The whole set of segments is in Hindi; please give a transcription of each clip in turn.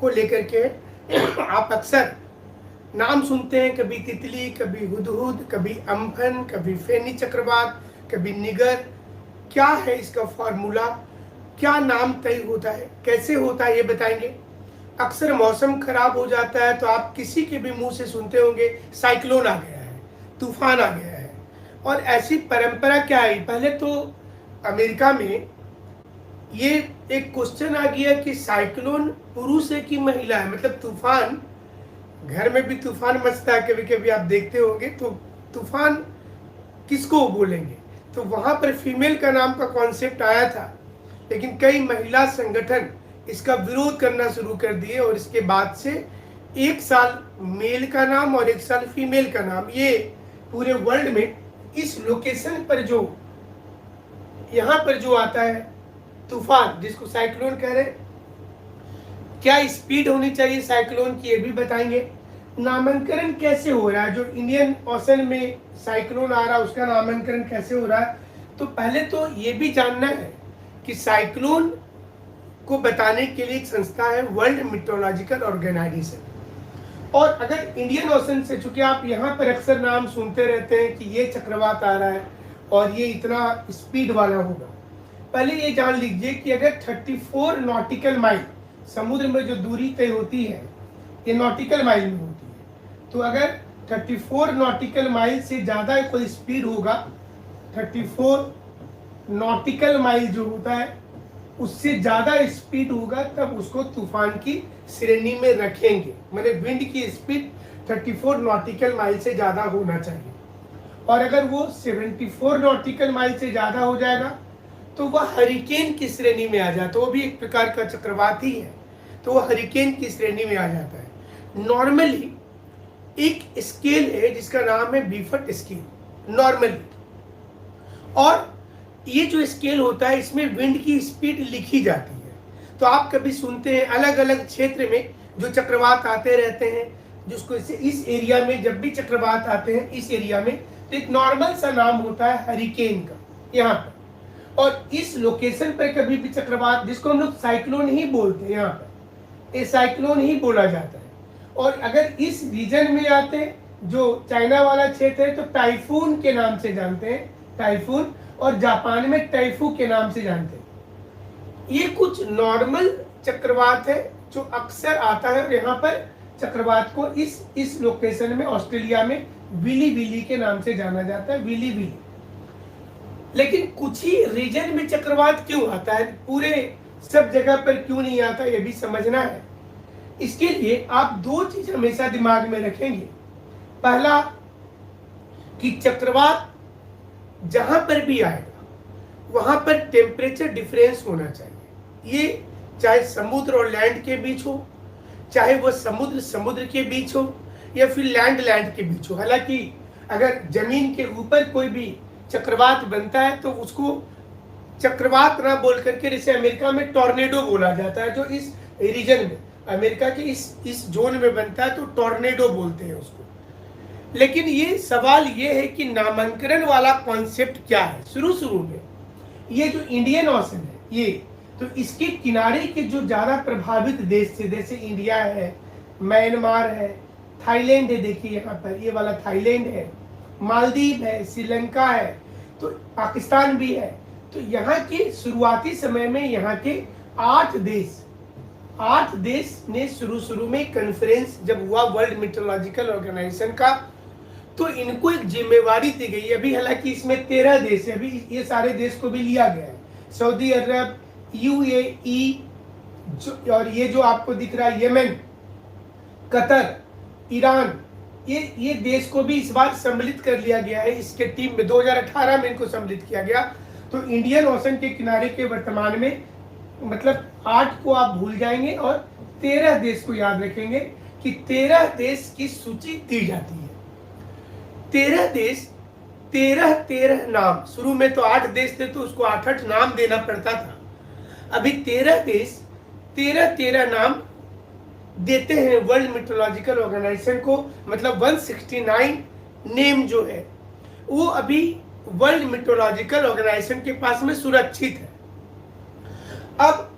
को लेकर के आप अक्सर नाम सुनते हैं, कभी तितली, कभी हुदहुद, कभी अम्फन, कभी फेनी चक्रवात, कभी निगर। क्या है इसका फॉर्मूला, क्या नाम तय होता है, कैसे होता है, ये बताएंगे। अक्सर मौसम खराब हो जाता है तो आप किसी के भी मुंह से सुनते होंगे साइक्लोन आ गया है, तूफान आ गया है। और ऐसी परंपरा क्या है, पहले तो अमेरिका में ये एक क्वेश्चन आ गया कि साइक्लोन पुरुष है कि महिला है। मतलब तूफान, घर में भी तूफान मचता है कभी कभी, आप देखते होंगे, तो तूफान किसको बोलेंगे। तो वहां पर फीमेल का नाम का कॉन्सेप्ट आया था, लेकिन कई महिला संगठन इसका विरोध करना शुरू कर दिए और इसके बाद से एक साल मेल का नाम और एक साल फीमेल का नाम, ये पूरे वर्ल्ड में इस लोकेशन पर जो यहाँ पर जो आता है तूफान, जिसको साइक्लोन कह रहे हैं, क्या स्पीड होनी चाहिए साइक्लोन की, ये भी बताएंगे। नामांकन कैसे हो रहा है, जो इंडियन ओशन में साइक्लोन आ रहा है उसका नामांकन कैसे हो रहा है। तो पहले तो ये भी जानना है कि साइक्लोन को बताने के लिए एक संस्था है वर्ल्ड मीटरोलॉजिकल ऑर्गेनाइजेशन। और अगर इंडियन ओशन से, चूंकि आप यहाँ पर अक्सर नाम सुनते रहते हैं कि ये चक्रवात आ रहा है और ये इतना स्पीड वाला होगा, पहले ये जान लीजिए कि अगर 34 नॉटिकल माइल समुद्र में जो दूरी तय होती है, ये नॉटिकल माइल में होती है। तो अगर 34 नॉटिकल माइल से ज़्यादा कोई स्पीड होगा, 34 नॉटिकल माइल जो होता है उससे ज़्यादा स्पीड होगा, तब उसको तूफान की श्रेणी में रखेंगे। मतलब विंड की स्पीड 34 नॉटिकल माइल से ज़्यादा होना चाहिए। और अगर वो 74 नॉटिकल माइल से ज़्यादा हो जाएगा तो वह हरिकेन की श्रेणी में आ जाता है। वो भी एक प्रकार का चक्रवात ही है, तो वह हरिकेन की श्रेणी में आ जाता है। नॉर्मली एक स्केल है जिसका नाम है बीफर्ट स्केल नॉर्मली, और ये जो स्केल होता है इसमें विंड की स्पीड लिखी जाती है। तो आप कभी सुनते हैं अलग अलग क्षेत्र में जो चक्रवात आते रहते हैं, जिसको इस एरिया में जब भी चक्रवात आते हैं इस एरिया में, तो एक नॉर्मल सा नाम होता है हरिकेन का यहाँ पर। और इस लोकेशन पर कभी भी चक्रवात, जिसको हम लोग साइक्लोन ही बोलते हैं, यहाँ पर ये साइक्लोन ही बोला जाता है। और अगर इस रीजन में आते हैं, जो चाइना वाला क्षेत्र है, तो टाइफून के नाम से जानते हैं, टाइफून, और जापान में टाइफू के नाम से जानते हैं। ये कुछ नॉर्मल चक्रवात है जो अक्सर आता है। और यहाँ पर चक्रवात को इस लोकेशन में ऑस्ट्रेलिया में विली विली के नाम से जाना जाता है, विली विली। लेकिन कुछ ही रीजन में चक्रवात क्यों आता है, पूरे सब जगह पर क्यों नहीं आता, ये भी समझना है। इसके लिए आप दो चीज हमेशा दिमाग में रखेंगे। पहला कि चक्रवात जहां पर भी आएगा वहां पर टेम्परेचर डिफरेंस होना चाहिए। ये चाहे समुद्र और लैंड के बीच हो, चाहे वो समुद्र के बीच हो, या फिर लैंड के बीच हो। हालांकि अगर जमीन के ऊपर कोई भी चक्रवात बनता है तो उसको चक्रवात ना बोल करके, जैसे अमेरिका में टॉर्नेडो बोला जाता है, जो इस रीजन में, अमेरिका के इस जोन में बनता है तो टॉर्नेडो बोलते हैं उसको। लेकिन ये सवाल ये है कि नामांकन वाला कॉन्सेप्ट क्या है। शुरू में ये जो इंडियन ओशन है, ये तो इसके किनारे के जो ज्यादा प्रभावित देश से, जैसे इंडिया है, म्यांमार है, थाईलैंड है, देखिए यहाँ पर ये वाला थाईलैंड है, मालदीव है, श्रीलंका है, तो पाकिस्तान भी है। तो यहाँ के शुरुआती समय में यहाँ के 8 देश ने शुरू में कॉन्फ्रेंस जब हुआ वर्ल्ड मीटरोलॉजिकल ऑर्गेनाइजेशन का, तो इनको एक जिम्मेवारी दी गई। अभी हालांकि इसमें 13 देश है, अभी ये सारे देश को भी लिया गया है, सऊदी अरब, UAE, और ये जो आपको दिख रहा है यमन, कतर, ईरान, ये देश को भी इस बार सम्मिलित कर लिया गया है इसके टीम में। 2018 में इनको सम्मिलित किया गया। तो इंडियन ओशन के किनारे के वर्तमान में, मतलब 8 को आप भूल जाएंगे और 13 देश को याद रखेंगे कि 13 देश की सूची दी जाती है। 13 देश, 13 नाम। शुरू में तो 8 देश थे तो उसको 8 नाम देना पड़ता था। अभी 13 देश 13 नाम देते हैं वर्ल्ड मीटरोलॉजिकल ऑर्गेनाइजेशन को। मतलब 169 नेम जो है वो अभी वर्ल्ड मीटरोलॉजिकल ऑर्गेनाइजेशन के पास में सुरक्षित है। अब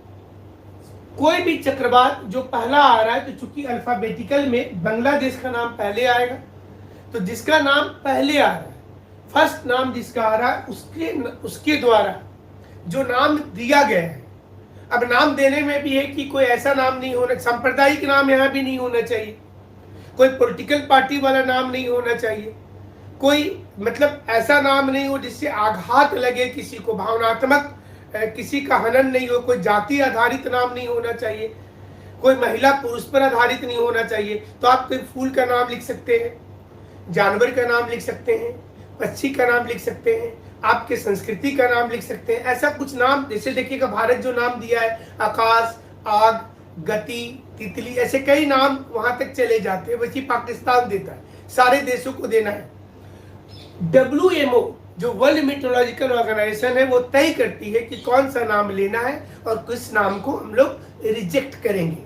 कोई भी चक्रवात जो पहला आ रहा है, तो चूंकि अल्फाबेटिकल में बांग्लादेश का नाम पहले आएगा, तो जिसका नाम पहले आ रहा है, फर्स्ट नाम जिसका आ रहा है, उसके द्वारा जो नाम दिया गया है। अब नाम देने में भी है कि कोई ऐसा नाम नहीं होना, सांप्रदायिक नाम यहाँ भी नहीं होना चाहिए, कोई पॉलिटिकल पार्टी वाला नाम नहीं होना चाहिए, कोई मतलब ऐसा नाम नहीं हो जिससे आघात लगे किसी को, भावनात्मक किसी का हनन नहीं हो, कोई जाति आधारित नाम नहीं होना चाहिए, कोई महिला पुरुष पर आधारित नहीं होना चाहिए। तो आप कोई फूल का नाम लिख सकते हैं, जानवर का नाम लिख सकते हैं, पक्षी का नाम लिख सकते हैं, आपके संस्कृति का नाम लिख सकते हैं। ऐसा कुछ नाम, जैसे देखिएगा भारत जो नाम दिया है, आकाश, आग, गति, तितली, ऐसे कई नाम वहां तक चले जाते हैं। वैसे पाकिस्तान देता है, सारे देशों को देना है। WMO जो वर्ल्ड मीटरोलॉजिकल ऑर्गेनाइजेशन है, वो तय करती है कि कौन सा नाम लेना है और किस नाम को हम लोग रिजेक्ट करेंगे।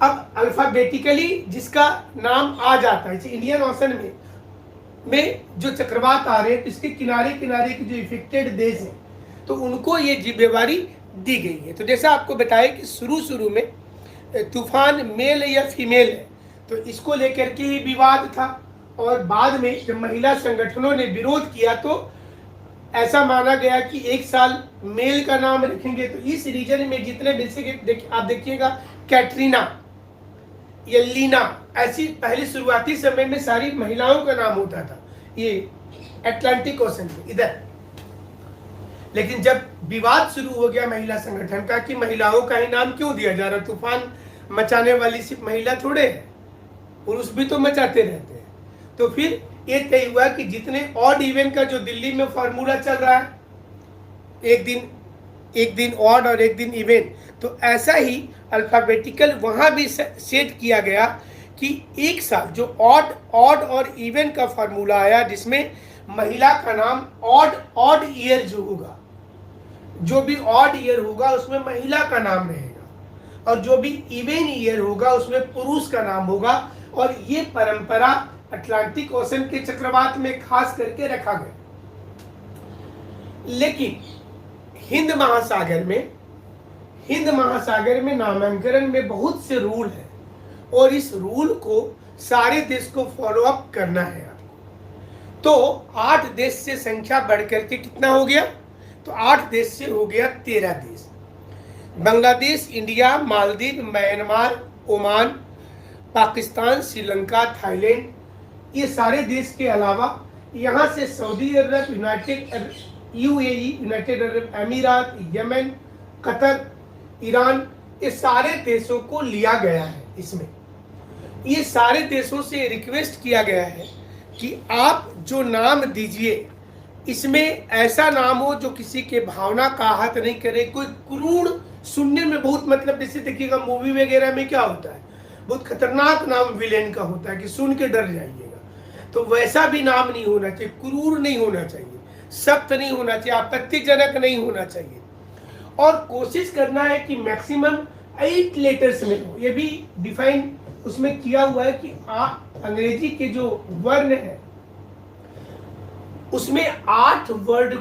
अब अल्फाबेटिकली जिसका नाम आ जाता है, इंडियन ओशन में जो चक्रवात आ रहे हैं, इसके किनारे किनारे के जो इफेक्टेड देश हैं, तो उनको ये जिम्मेवारी दी गई है। तो जैसा आपको बताया कि शुरू में तूफान मेल या फीमेल है, तो इसको लेकर के ही विवाद था, और बाद में जब महिला संगठनों ने विरोध किया तो ऐसा माना गया कि एक साल मेल का नाम रखेंगे। तो इस रीजन में जितने आप देखिएगा, कैटरीना या लीना, ऐसी पहले शुरुआती समय में सारी महिलाओं का नाम होता था ये अटलांटिक ओशन में इधर। लेकिन जब विवाद शुरू हो गया महिला संगठन का कि महिलाओं का ही नाम क्यों दिया जा रहा, तूफान मचाने वाली सिर्फ महिला थोड़े है, पुरुष भी तो मचाते रहते हैं। तो फिर ये तय हुआ कि जितने ऑड इवन का जो दिल्ली में फॉर्मूला चल रहा है, एक दिन ऑड और एक दिन इवन, तो ऐसा ही अल्फाबेटिकल वहां भी सेट किया गया कि एक साल जो ऑड और इवन का फॉर्मूला आया, जिसमें महिला का नाम ऑड ईयर जो होगा, जो भी ऑड ईयर होगा उसमें महिला का नाम रहेगा, और जो भी इवन ईयर होगा उसमें पुरुष का नाम होगा। और ये परंपरा अटलांटिक ओशन के चक्रवात में खास करके रखा गया। लेकिन हिंद महासागर में नामांकन में बहुत से रूल है, और इस रूल को सारे देश को फॉलो अप करना है आपको। तो 8 देश से संख्या बढ़कर के कितना हो गया, तो 8 देश से हो गया 13 देश। Bangladesh, India, Maldives, Myanmar, Oman, Pakistan, Sri Lanka, Thailand, ये सारे देश के अलावा यहाँ से सऊदी अरब, UAE, यूनाइटेड अरब अमीरात, यमन, कतर, ईरान, ये सारे देशों को लिया गया है। इसमें ये सारे देशों से रिक्वेस्ट किया गया है कि आप जो नाम दीजिए, इसमें ऐसा नाम हो जो किसी के भावना का आहत नहीं करे, कोई क्रूर, सुनने में बहुत, मतलब जैसे देखिएगा मूवी वगैरह में क्या होता है, बहुत खतरनाक नाम विलेन का होता है कि सुन के डर जाइएगा, तो वैसा भी नाम नहीं होना चाहिए, क्रूर नहीं होना चाहिए, सख्त नहीं होना चाहिए, आपत्तिजनक नहीं होना चाहिए, और कोशिश करना है कि मैक्सिमम 8 लेटर्स में हो। ये भी डिफाइन उसमें किया हुआ है कि अंग्रेजी के जो वर्ण है उसमें 8 वर्ण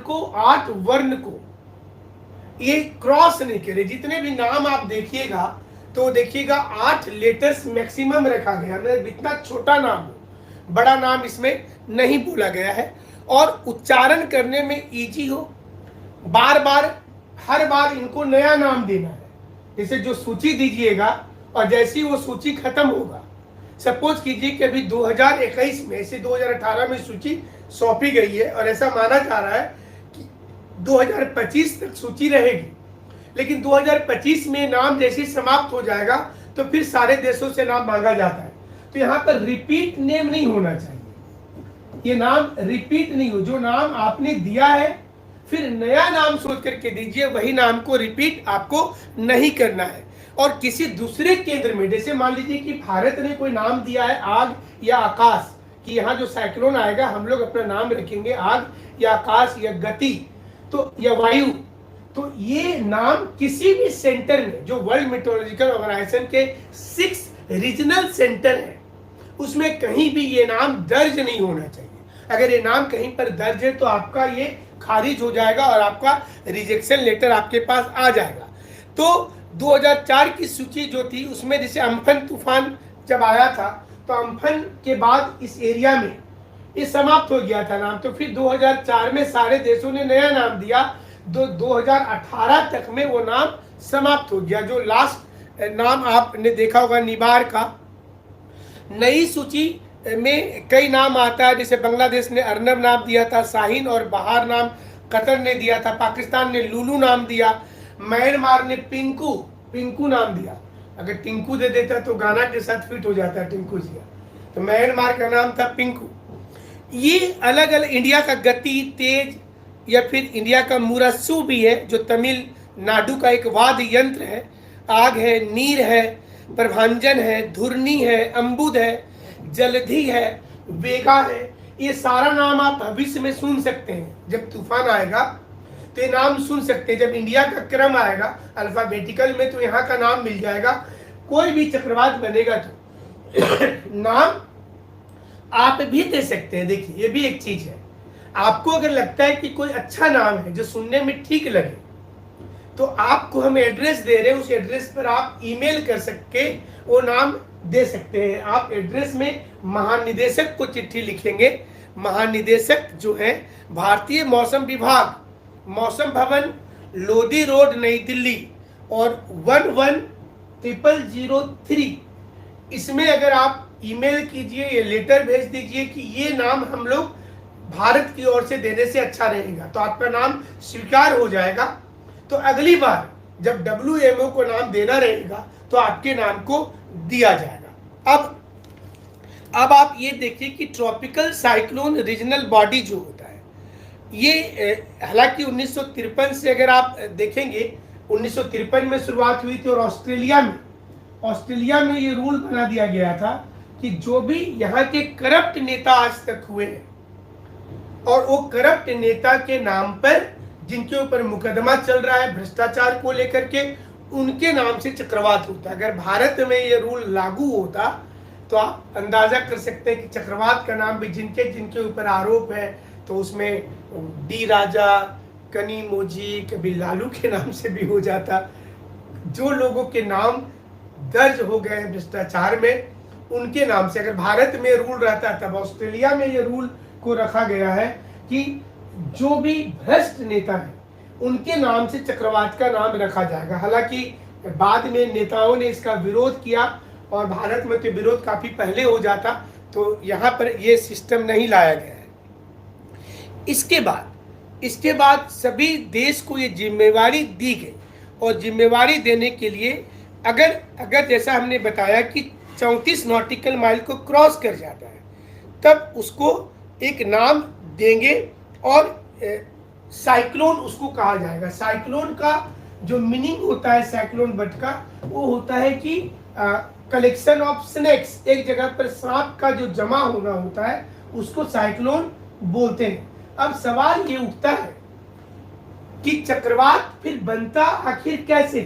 को ये क्रॉस नहीं करे। जितने भी नाम आप देखिएगा तो देखिएगा 8 लेटर्स मैक्सिमम रखा गया, मतलब इतना छोटा नाम हो, बड़ा नाम इसमें नहीं बोला गया है, और उच्चारण करने में इजी हो। हर बार इनको नया नाम देना है। जैसे जो सूची दीजिएगा और जैसी वो सूची खत्म होगा, सपोज कीजिए कि अभी 2021 में से 2018 में सूची सौंपी गई है, और ऐसा माना जा रहा है कि 2025 तक सूची रहेगी, लेकिन 2025 में नाम जैसे समाप्त हो जाएगा तो फिर सारे देशों से नाम मांगा जाता है। तो यहाँ पर रिपीट नेम नहीं होना चाहिए, ये नाम रिपीट नहीं हो। जो नाम आपने दिया है फिर नया नाम सोच करके दीजिए, वही नाम को रिपीट आपको नहीं करना है। और किसी दूसरे केंद्र में, जैसे मान लीजिए कि भारत ने कोई नाम दिया है आग या आकाश, कि यहाँ जो साइक्लोन आएगा हम लोग अपना नाम रखेंगे आग या आकाश या गति, तो या वायु, तो ये नाम किसी भी सेंटर में, जो वर्ल्ड मेट्रोलॉजिकल ऑर्गेनाइजेशन के 6 रीजनल सेंटर है, उसमें कहीं भी ये नाम दर्ज नहीं होना चाहिए। अगर ये नाम कहीं पर दर्ज है तो आपका ये खारिज हो जाएगा और आपका रिजेक्शन लेटर आपके पास आ जाएगा। तो 2004 की सूची जो थी उसमें जैसे अम्फन तूफान जब आया था तो अम्फन के बाद इस एरिया में ये समाप्त हो गया था नाम। तो फिर 2004 में सारे देशों ने नया नाम दिया, 2018 तक में वो नाम समाप्त हो गया। जो लास्ट नाम आपने देखा होगा निबार का, नई सूची में कई नाम आता है, जैसे बांग्लादेश ने अर्नब नाम दिया था, शाहीन और बहार नाम कतर ने दिया था, पाकिस्तान ने लुलू नाम दिया, म्यांमार ने पिंकू पिंकू नाम दिया। अगर टिंकू दे देता तो गाना के साथ फिट हो जाता टिंकू जिया, तो म्यांमार का नाम था पिंकू। ये अलग अलग, इंडिया का गति तेज, या फिर इंडिया का मुरस्सू भी है जो तमिलनाडु का एक वाद्य यंत्र है, आग है, नीर है, प्रभांजन है, धुरनी है, अम्बुद है, जलधि है, वेगा है। ये सारा नाम आप भविष्य में सुन सकते हैं, जब तूफान आएगा तो ये नाम सुन सकते हैं। जब इंडिया का क्रम आएगा अल्फाबेटिकल में तो यहाँ का नाम मिल जाएगा। कोई भी चक्रवात बनेगा तो नाम आप भी दे सकते हैं। देखिए ये भी एक चीज है, आपको अगर लगता है कि कोई अच्छा नाम है जो सुनने में ठीक लगे तो आपको हम एड्रेस दे रहे हैं, उस एड्रेस पर आप ईमेल कर सकते वो नाम दे सकते हैं। आप एड्रेस में महानिदेशक को चिट्ठी लिखेंगे। महानिदेशक जो है भारतीय मौसम विभाग, मौसम भवन, लोधी रोड, नई दिल्ली, और 110003। इसमें अगर आप ईमेल कीजिए या लेटर भेज दीजिए कि ये नाम हम लोग भारत की ओर से देने से अच्छा रहेगा, तो आपका नाम स्वीकार हो जाएगा। तो अगली बार जब WMO को नाम देना रहेगा तो आपके नाम को दिया जाएगा। अब आप ये देखिए कि ट्रॉपिकल साइक्लोन रीजनल बॉडी जो होता है ये हालांकि 1953 से अगर आप देखेंगे 1953 में शुरुआत हुई थी, और ऑस्ट्रेलिया में ये रूल बना दिया गया था कि जो भी यहाँ के करप्ट नेता आज तक हुए हैं और वो करप्ट नेता के नाम पर जिनके ऊपर मुकदमा चल रहा है भ्रष्टाचार को लेकर के, उनके नाम से चक्रवात होता है। अगर भारत में ये रूल लागू होता तो आप अंदाजा कर सकते हैं कि चक्रवात का नाम भी जिनके ऊपर आरोप है, तो उसमें डी राजा, कनी मोजी, कभी लालू के नाम से भी हो जाता। जो लोगों के नाम दर्ज हो गए भ्रष्टाचार में उनके नाम से, अगर भारत में रूल रहता तब ऑस्ट्रेलिया में ये रूल को रखा गया है कि जो भी भ्रष्ट नेता है उनके नाम से चक्रवात का नाम रखा जाएगा। हालांकि बाद में नेताओं ने इसका विरोध किया और भारत में तो विरोध काफी पहले हो जाता, तो यहाँ पर ये सिस्टम नहीं लाया गया है। इसके बाद सभी देश को ये जिम्मेवारी दी गई, और जिम्मेवारी देने के लिए अगर जैसा हमने बताया कि 34 नॉटिकल माइल को क्रॉस कर जाता है तब उसको एक नाम देंगे, और साइक्लोन उसको कहा जाएगा। साइक्लोन का जो मीनिंग होता है साइक्लोन वर्ड का, वो होता है कि कलेक्शन ऑफ स्नेक्स, एक जगह पर सांप का जो जमा होना होता है उसको साइक्लोन बोलते हैं। अब सवाल ये उठता है कि चक्रवात फिर बनता आखिर कैसे?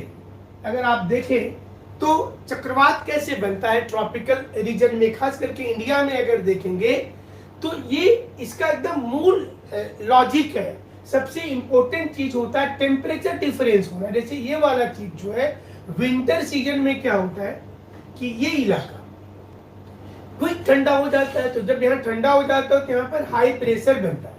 अगर आप देखें तो चक्रवात कैसे बनता है ट्रॉपिकल रीजन में, खास करके इंडिया में अगर देखेंगे तो ये इसका एकदम मूल लॉजिक है। सबसे इंपॉर्टेंट चीज होता है टेम्परेचर डिफरेंस होना। जैसे ये वाला चीज जो है विंटर सीजन में क्या होता है कि ये इलाका कोई ठंडा हो जाता है, तो जब यहाँ ठंडा हो जाता है तो यहाँ पर हाई प्रेशर बनता है,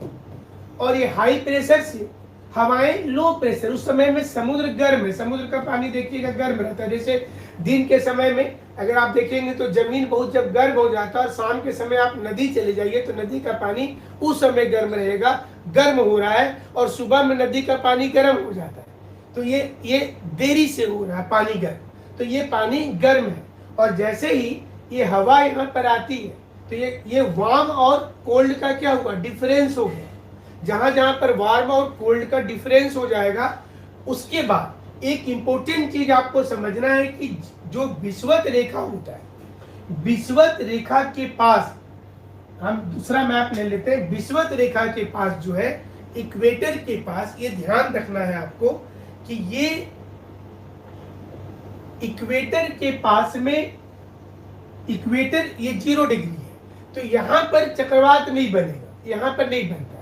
और ये हाई प्रेशर से हवाएं लो प्रेशर, उस समय में समुद्र गर्म है, समुद्र का पानी देखिएगा गर्म रहता है। जैसे दिन के समय में अगर आप देखेंगे तो जमीन बहुत जब गर्म हो जाता है, और शाम के समय आप नदी चले जाइए तो नदी का पानी उस समय गर्म रहेगा, गर्म हो रहा है, और सुबह में नदी का पानी गर्म हो जाता है। तो ये देरी से हो रहा है पानी गर्म, तो ये पानी गर्म है। और जैसे ही ये हवा यहाँ पर आती है तो ये वार्म और कोल्ड का क्या हुआ, डिफरेंस हो गया। जहां जहां पर वार्म और कोल्ड का डिफरेंस हो जाएगा, उसके बाद एक इंपॉर्टेंट चीज आपको समझना है कि जो विषुवत रेखा होता है, विषुवत रेखा के पास, हम दूसरा मैप ले लेते हैं, विषुवत रेखा के पास जो है इक्वेटर के पास, ये ध्यान रखना है आपको कि ये इक्वेटर के पास में, इक्वेटर ये 0 डिग्री है, तो यहां पर चक्रवात नहीं बनेगा, यहां पर नहीं बनता है।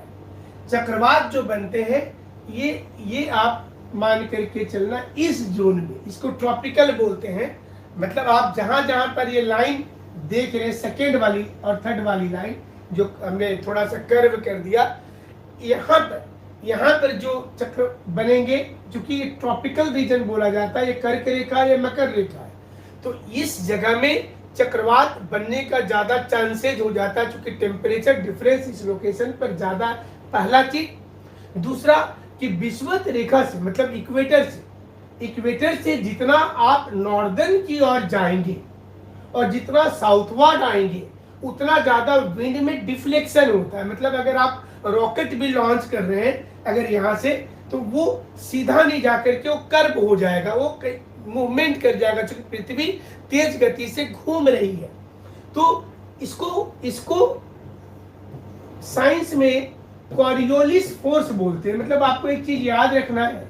चक्रवात जो बनते हैं ये आप मान करके चलना इस जोन में, इसको ट्रॉपिकल बोलते हैं। मतलब आप जहां जहां पर ये लाइन देख रहे हैं, सेकेंड वाली और थर्ड वाली लाइन जो हमने थोड़ा सा कर्व कर दिया, यहाँ पर जो चक्र बनेंगे, चूंकि ये ट्रॉपिकल रीजन बोला जाता है, ये कर्क रेखा या मकर रेखा है, तो इस जगह में चक्रवात बनने का ज्यादा चांसेज हो जाता है, क्योंकि टेम्परेचर डिफरेंस इस लोकेशन पर ज्यादा, पहला चीज। दूसरा कि विषुवत रेखा से, मतलब इक्वेटर से जितना आप नॉर्दर्न की ओर जाएंगे और जितना साउथवर्ड आएंगे, उतना ज्यादा विंड में डिफ्लेक्शन होता है। मतलब अगर आप रॉकेट भी लॉन्च कर रहे हैं अगर यहाँ से, तो वो सीधा नहीं जाकर के वो कर्व हो जाएगा, वो मूवमेंट कर जाएगा, क्योंकि पृथ्वी तेज गति से घूम रही है। तो इसको साइंस में कॉरियोलिस फोर्स बोलते हैं। मतलब आपको एक चीज याद रखना है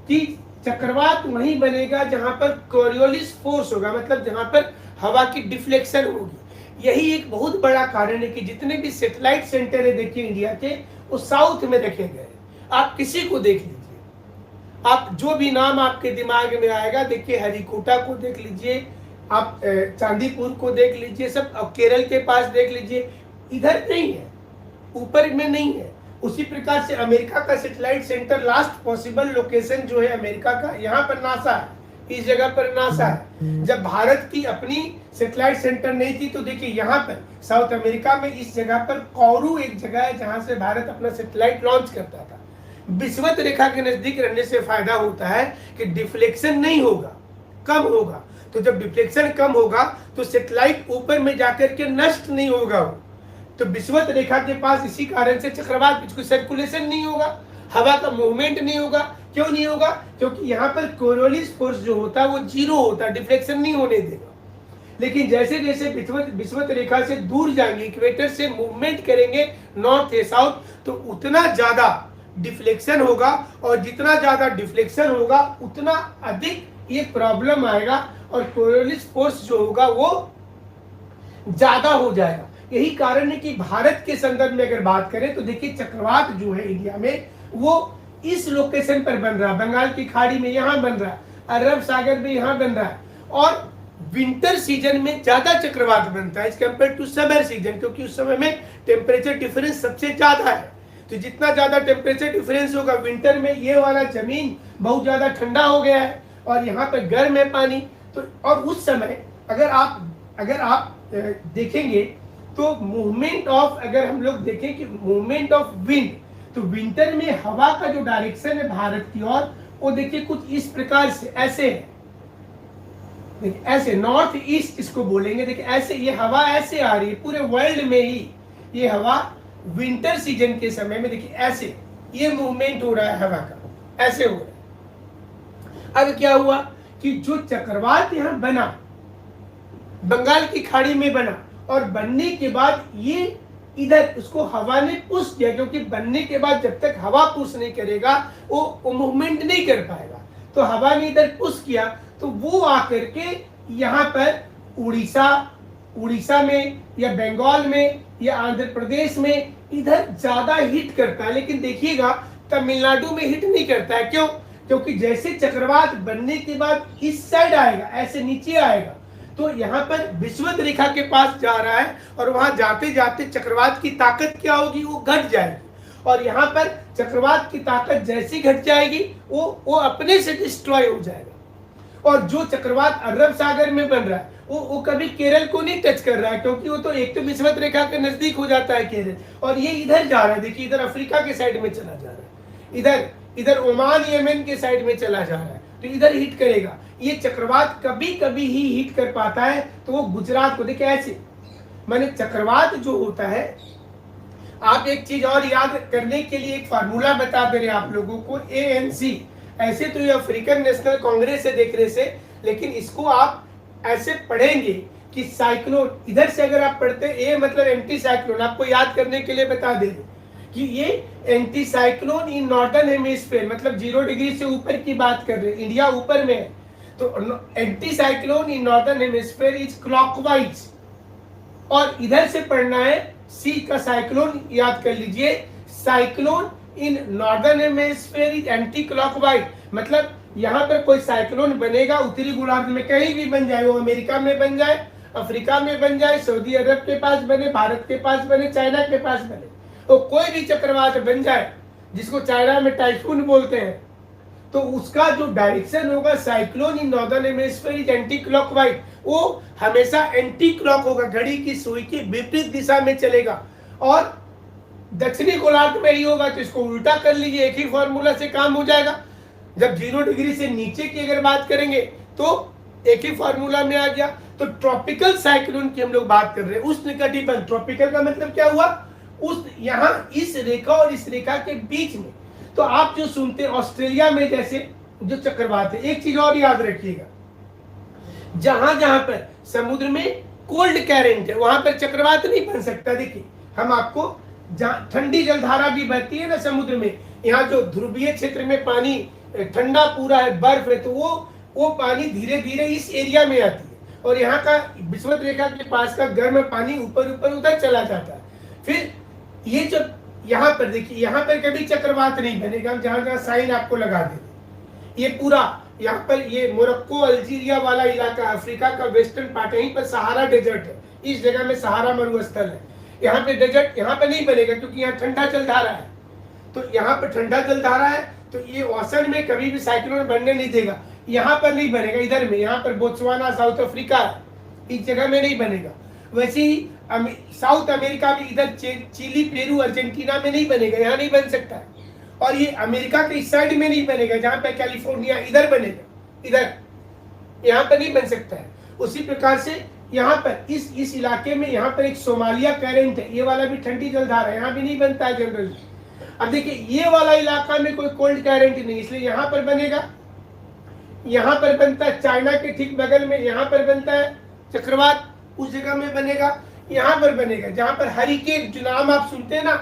कि चक्रवात वहीं बनेगा जहां पर कॉरियोलिस फोर्स होगा, मतलब जहां पर हवा की डिफ्लेक्शन होगी। यही एक बहुत बड़ा कारण है कि जितने भी सैटेलाइट सेंटर है देखिए इंडिया के, वो साउथ में रखे गए। आप किसी को देख लीजिए, आप जो भी नाम आपके दिमाग में आएगा, देखिए हरिकोटा को देख लीजिए, आप चांदीपुर को देख लीजिए, सब केरल के पास देख लीजिए, इधर नहीं है, ऊपर में नहीं है। उसी प्रकार से अमेरिका का satellite centre, last possible location जो है अमेरिका का, यहाँ पर नासा है, इस जगह पर नासा है। जब भारत की अपनी सैटेलाइट सेंटर नहीं थी, तो देखिए यहाँ पर साउथ अमेरिका में इस जगह पर कौरू एक जगह है जहां से भारत अपना सैटेलाइट लॉन्च करता था। विषुवत रेखा के नजदीक रहने से फायदा होता है कि डिफ्लेक्शन नहीं होगा, कम होगा। तो जब डिफ्लेक्शन कम होगा तो सैटेलाइट ऊपर में जाकर के नष्ट नहीं होगा। तो विषुवत रेखा के पास इसी कारण से चक्रवात, कोई सर्कुलेशन नहीं होगा, हवा का मूवमेंट नहीं होगा। क्यों नहीं होगा? क्योंकि यहाँ पर कोरियोलिस फोर्स जो होता है वो जीरो होता है, डिफ्लेक्शन नहीं होने देगा। लेकिन जैसे जैसे विषुवत रेखा से दूर जाएंगे, इक्वेटर से मूवमेंट करेंगे नॉर्थ या साउथ, तो उतना ज्यादा डिफ्लेक्शन होगा, और जितना ज्यादा डिफ्लेक्शन होगा उतना अधिक ये प्रॉब्लम आएगा, और कोरियोलिस फोर्स जो होगा वो ज्यादा हो जाएगा। यही कारण है कि भारत के संदर्भ में अगर बात करें तो देखिए चक्रवात जो है इंडिया में वो इस लोकेशन पर बन रहा है, बंगाल की खाड़ी में यहाँ बन रहा है, अरब सागर में यहाँ बन रहा है, और विंटर सीजन में ज्यादा चक्रवात बनता है कंपेयर टू समर सीजन, क्योंकि उस समय में टेम्परेचर डिफरेंस सबसे ज्यादा है। तो जितना ज्यादा टेम्परेचर डिफरेंस होगा विंटर में, ये वाला जमीन बहुत ज्यादा ठंडा हो गया है और यहाँ पर गर्म है पानी। तो और उस समय अगर आप देखेंगे तो मूवमेंट ऑफ, अगर हम लोग देखें कि मूवमेंट ऑफ विंड, तो विंटर में हवा का जो डायरेक्शन है भारत की ओर, वो देखिए कुछ इस प्रकार से ऐसे है, देखिए ऐसे नॉर्थ ईस्ट इसको बोलेंगे। देखिए ऐसे ये हवा ऐसे आ रही है, पूरे वर्ल्ड में ही ये हवा विंटर सीजन के समय में देखिए ऐसे ये मूवमेंट हो रहा है हवा का, ऐसे हो रहा है। अब क्या हुआ कि जो चक्रवात यहाँ बना, बंगाल की खाड़ी में बना, और बनने के बाद ये इधर उसको हवा ने पुश किया, क्योंकि बनने के बाद जब तक हवा पुश नहीं करेगा वो मूवमेंट नहीं कर पाएगा। तो हवा ने इधर पुश किया, तो वो आकर के यहाँ पर उड़ीसा में या बंगाल में या आंध्र प्रदेश में इधर ज्यादा हिट करता है। लेकिन देखिएगा तमिलनाडु में हिट नहीं करता है। क्यों? क्योंकि जैसे चक्रवात बनने के बाद इस साइड आएगा, ऐसे नीचे आएगा, तो यहाँ पर विषुवत रेखा के पास जा रहा है, और वहां जाते जाते चक्रवात की ताकत क्या होगी, वो घट जाएगी। और यहाँ पर चक्रवात की ताकत जैसी घट जाएगी वो अपने से डिस्ट्रॉय हो जाएगा। और जो चक्रवात अरब सागर में बन रहा है वो कभी केरल को नहीं टच कर रहा है, क्योंकि वो तो एक तो विषुवत रेखा के नजदीक हो जाता है केरल, और ये इधर जा रहा है, देखिए इधर अफ्रीका के साइड में चला जा रहा है, इधर ओमान यमन के साइड में चला जा रहा है, तो इधर हिट करेगा। ये चक्रवात कभी कभी ही हिट कर पाता है, तो वो गुजरात को, देखिए ऐसे माने चक्रवात जो होता है, आप एक चीज और याद करने के लिए एक फार्मूला बता दे रहे हैं आप लोगों को, ANC। ऐसे तो ये अफ्रीकन नेशनल कांग्रेस है देखने से, लेकिन इसको आप ऐसे पढ़ेंगे कि साइक्लोन, इधर से अगर आप पढ़ते ए मतलब एंटी साइक्लोन, आपको याद करने के लिए बता दे रहे कि ये anti cyclone in northern hemisphere, मतलब 0 डिग्री से ऊपर की बात कर रहे हैं, इंडिया ऊपर में है, तो anti cyclone in northern hemisphere is clockwise. और इधर से पढ़ना है सी का साइक्लोन, याद कर लीजिए, cyclone in northern hemisphere is anti clockwise, मतलब यहाँ पर कोई साइक्लोन बनेगा उत्तरी गोलार्ध में कहीं भी बन जाए, वो अमेरिका में बन जाए, अफ्रीका में बन जाए, सऊदी अरब के पास बने, भारत के पास बने, चाइना के पास बने, तो कोई भी चक्रवात बन जाए जिसको चाइना में टाइफून बोलते हैं, तो उसका जो डायरेक्शन होगा cyclone in northern hemisphere is anti clockwise, वो हमेशा एंटी क्लॉक होगा, घड़ी की सुई की विपरीत दिशा में चलेगा। और दक्षिणी गोलार्ध में ही होगा, तो इसको उल्टा कर लीजिए, एक ही फॉर्मूला से काम हो जाएगा। जब 0 डिग्री से नीचे की अगर बात करेंगे तो एक ही फॉर्मूला में आ गया। तो ट्रॉपिकल साइक्लोन की हम लोग बात कर रहे हैं, उष्णकटिबंध, ट्रॉपिकल का मतलब क्या हुआ, उस यहाँ इस रेखा और इस रेखा के बीच में। तो आप जो सुनते हैं ऑस्ट्रेलिया में जैसे जो चक्रवात है, एक चीज और याद रखिएगा, जहां जहां पर समुद्र में कोल्ड करंट है वहां पर चक्रवात नहीं बन सकता। देखिए हम आपको, जहाँ ठंडी जलधारा भी बहती है ना समुद्र में, यहाँ जो ध्रुवीय क्षेत्र में पानी ठंडा पूरा है, बर्फ है, तो वो पानी धीरे धीरे इस एरिया में आती है, और यहाँ का विषुवत रेखा के पास का गर्म पानी ऊपर ऊपर उधर चला जाता है। फिर ये जो यहाँ पर देखिए, यहाँ पर कभी चक्रवात नहीं बनेगा, जहां जहां साइन आपको लगा दे। ये पूरा यहाँ पर ये मोरक्को अल्जीरिया वाला इलाका, अफ्रीका का वेस्टर्न पार्ट, यहीं पर सहारा डेजर्ट है, इस जगह में सहारा मरुस्थल है, यहाँ पे डेजर्ट यहाँ पे नहीं बनेगा क्योंकि यहाँ ठंडा जलधारा है। तो यहाँ पर ठंडा जलधारा है, तो ये औसत में कभी भी साइक्लोन बनने नहीं देगा, यहाँ पर नहीं बनेगा, इधर में, यहाँ पर बोत्सवाना, साउथ अफ्रीका, इस जगह में नहीं बनेगा। वैसे ही साउथ अमेरिका में इधर चिली, पेरू, अर्जेंटीना में नहीं बनेगा, यहाँ नहीं बन सकता है। और ये अमेरिका के इस साइड में नहीं बनेगा, जहाँ पे कैलिफोर्निया इधर बनेगा, इधर यहाँ पर नहीं बन सकता है। उसी प्रकार से यहाँ पर इस इलाके में यहाँ पर एक सोमालिया करंट है, ये वाला भी ठंडी जलधारा है, यहाँ भी नहीं बनता है जनरली। अब देखिए ये वाला इलाका में कोई कोल्ड करंट नहीं, इसलिए यहाँ पर बनेगा, यहाँ पर बनता है, चाइना के ठीक बगल में यहाँ पर बनता है चक्रवात, उस जगह में बनेगा, यहाँ पर बनेगा जहाँ पर हरिकेन, जो नाम आप सुनते हैं ना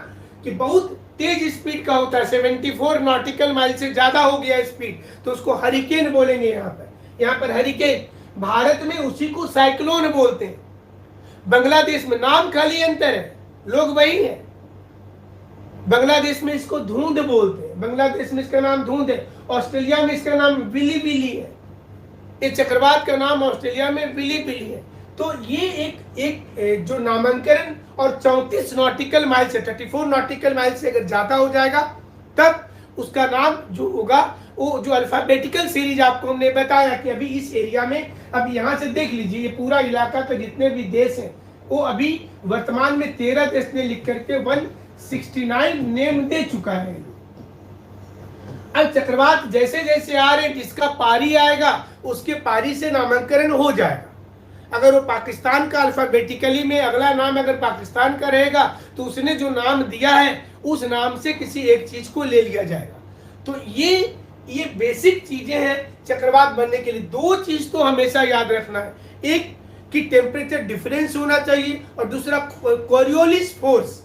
कि बहुत तेज स्पीड का होता है, 74 नॉटिकल माइल से ज्यादा हो गया स्पीड, तो उसको हरिकेन बोलेंगे। यहाँ पर हरिकेन, भारत में उसी को साइक्लोन बोलते हैं। बांग्लादेश में नाम खाली अंतर है, लोग वही है। बांग्लादेश में इसको धुंध बोलते हैं, बांग्लादेश में इसका नाम धुंध है, ऑस्ट्रेलिया में इसका नाम बिली बिली है, ये चक्रवात का नाम ऑस्ट्रेलिया में बिली बिली है। तो ये एक जो नामांकन और 34 नॉटिकल माइल से, 34 नॉटिकल माइल से अगर ज्यादा हो जाएगा तब उसका नाम जो होगा, वो जो अल्फाबेटिकल सीरीज आपको हमने बताया कि अभी इस एरिया में, अब यहाँ से देख लीजिए ये पूरा इलाका का जितने भी देश हैं, वो अभी वर्तमान में 13 देश ने लिख करके 169 नेम दे चुका है। अब चक्रवात जैसे जैसे आ रहे, जिसका पारी आएगा उसके पारी से नामांकन हो जाएगा। अगर वो पाकिस्तान का अल्फाबेटिकली में अगला नाम अगर पाकिस्तान का रहेगा तो उसने जो नाम दिया है उस नाम से किसी एक चीज को ले लिया जाएगा। तो ये बेसिक चीजें हैं चक्रवात बनने के लिए। दो चीज तो हमेशा याद रखना है, एक कि टेम्परेचर डिफरेंस होना चाहिए, और दूसरा कोरियोलिस फोर्स।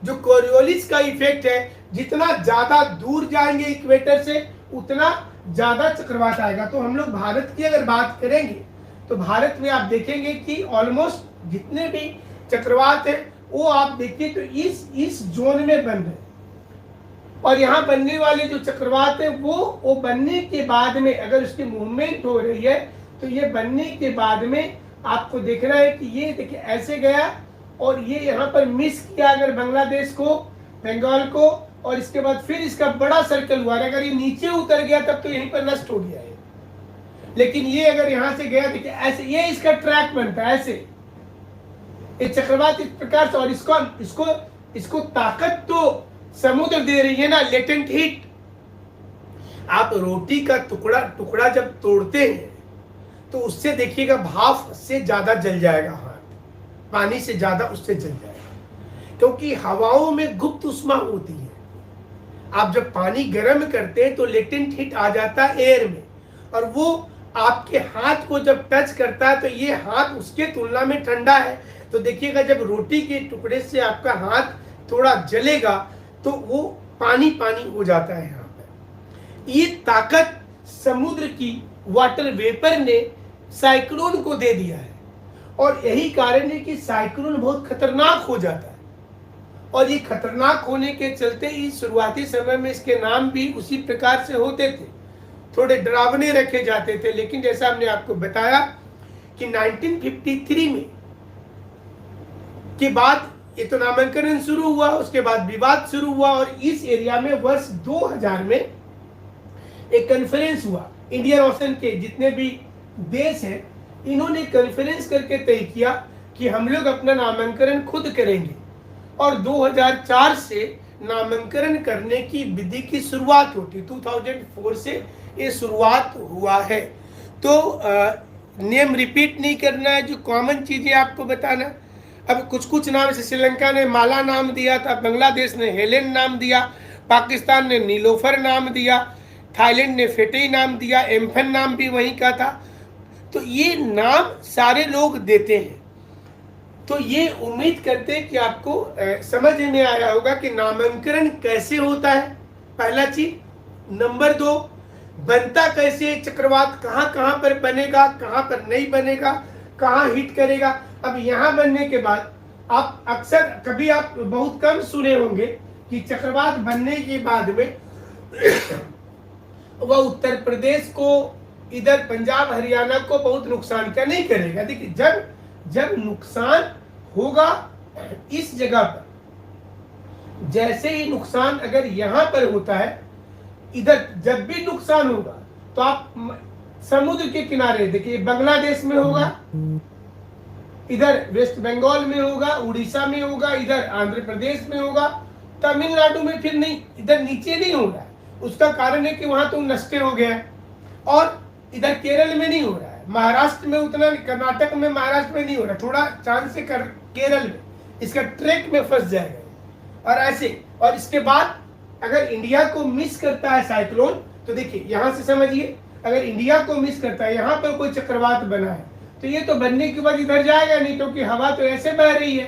जो कोरियोलिस का इफेक्ट है, जितना ज्यादा दूर जाएंगे इक्वेटर से उतना ज्यादा चक्रवात आएगा। तो हम लोग भारत की अगर बात करेंगे तो भारत में आप देखेंगे कि ऑलमोस्ट जितने भी चक्रवात है वो आप देखिए तो इस जोन में बन रहे हैं, और यहाँ बनने वाले जो चक्रवात है वो बनने के बाद में अगर उसकी मूवमेंट हो रही है तो ये बनने के बाद में आपको देखना है कि ये देखिए ऐसे गया और ये यहाँ पर मिस किया अगर बांग्लादेश को, बंगाल को, और इसके बाद फिर इसका बड़ा सर्कल हुआ। अगर ये नीचे उतर गया तब तो यहीं पर नष्ट हो गया है, लेकिन ये अगर यहाँ से गया देखिए ऐसे, ये इसका ट्रैक बनता है ऐसे, ये चक्रवात इस प्रकार से। और इसको ताकत तो समुद्र दे रही है ना, लेटेंट हीट। आप रोटी का टुकड़ा जब तोड़ते हैं तो उससे देखिएगा भाप से ज्यादा जल जाएगा हाथ, पानी से ज्यादा उससे जल जाएगा, क्योंकि हवाओं में गुप्त उष्मा होती है। आप जब पानी गर्म करते हैं तो लेटेंट हीट आ जाता है एयर में, और वो आपके हाथ को जब टच करता है तो ये हाथ उसके तुलना में ठंडा है। तो देखिएगा जब रोटी के टुकड़े से आपका हाथ थोड़ा जलेगा तो वो पानी पानी हो जाता है। यहाँ पर ये ताकत समुद्र की वाटर वेपर ने साइक्लोन को दे दिया है, और यही कारण है कि साइक्लोन बहुत खतरनाक हो जाता है। और ये खतरनाक होने के चलते ही शुरुआती समय में इसके नाम भी उसी प्रकार से होते थे। थोड़े डरावने रखे जाते थे, लेकिन जैसा हमने आपको बताया कि 1953 में के बाद ये तो नामांकन शुरू हुआ, उसके बाद विवाद शुरू हुआ और इस एरिया में वर्ष 2000 में एक कॉन्फ्रेंस हुआ। इंडियन ओशन के जितने भी देश हैं इन्होंने कॉन्फ्रेंस करके तय किया कि हम लोग अपना नामांकन खुद करेंगे और 2004 से नामांकन करने की विधि की शुरुआत होती, 2004 से ये शुरुआत हुआ है। तो नेम रिपीट नहीं करना है, जो कॉमन चीजें आपको बताना। अब कुछ कुछ नाम, जैसे श्रीलंका ने माला नाम दिया था, बांग्लादेश ने हेलेन नाम दिया, पाकिस्तान ने नीलोफर नाम दिया, थाईलैंड ने फेटेई नाम दिया, एम्फन नाम भी वहीं का था। तो ये नाम सारे लोग देते हैं। तो ये उम्मीद करते हैं कि आपको समझ में आया होगा कि नामांकन कैसे होता है, पहला चीज। नंबर 2, बनता कैसे, चक्रवात कहाँ कहाँ पर बनेगा, कहाँ पर नहीं बनेगा, कहाँ हिट करेगा। अब यहाँ बनने के बाद आप अक्सर कभी आप बहुत कम सुने होंगे कि चक्रवात बनने के बाद में वह उत्तर प्रदेश को, इधर पंजाब हरियाणा को बहुत नुकसान क्या नहीं करेगा। देखिए जब नुकसान होगा इस जगह पर, जैसे ही नुकसान अगर यहां पर होता है, इधर जब भी नुकसान होगा तो आप समुद्र के किनारे देखिए, बांग्लादेश में होगा, इधर वेस्ट बंगाल में होगा, उड़ीसा में होगा, इधर आंध्र प्रदेश में होगा, तमिलनाडु में फिर नहीं, इधर नीचे नहीं होगा। उसका कारण है कि वहां तो नष्ट हो गया और इधर केरल में नहीं हो रहा है, महाराष्ट्र में उतना, कर्नाटक में, महाराष्ट्र में नहीं हो रहा, थोड़ा चांस से केरल में इसका ट्रैक में फंस जाएगा और ऐसे। और इसके बाद अगर इंडिया को मिस करता है साइक्लोन, तो देखिए यहां से समझिए, अगर इंडिया को मिस करता है, यहाँ पर कोई चक्रवात बना है तो ये तो बनने के बाद इधर जाएगा नहीं, क्योंकि हवा तो ऐसे बह रही है,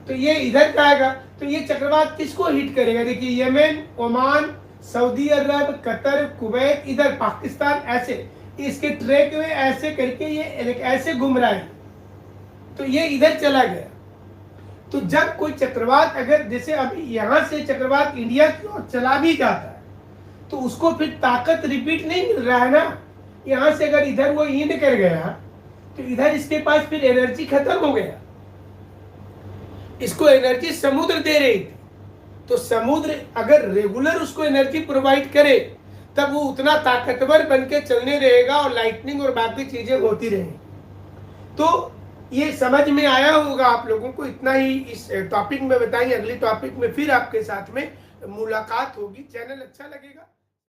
तो ये इधर जाएगा। तो ये चक्रवात किसको हिट करेगा, देखिए यमन, ओमान, सऊदी अरब, कतर, कुवैत, इधर पाकिस्तान, ऐसे इसके ट्रैक में ऐसे करके ये ऐसे घूम रहा है, तो ये इधर चला गया। तो जब कोई चक्रवात, अगर जैसे अभी यहां से चक्रवात इंडिया की ओर चला भी जाता है तो उसको फिर ताकत रिपीट नहीं मिल रहा है ना। यहां से अगर इधर वो हिट कर गया तो इधर इसके पास फिर एनर्जी खत्म हो गया, इसको एनर्जी समुद्र दे रही थी। तो समुद्र अगर रेगुलर उसको एनर्जी प्रोवाइड करे तब वो उतना ताकतवर बन के चलने रहेगा और लाइटनिंग और बाकी चीजें होती रहेंगी। तो ये समझ में आया होगा आप लोगों को, इतना ही इस टॉपिक में बताइए। अगली टॉपिक में फिर आपके साथ में मुलाकात होगी। चैनल अच्छा लगेगा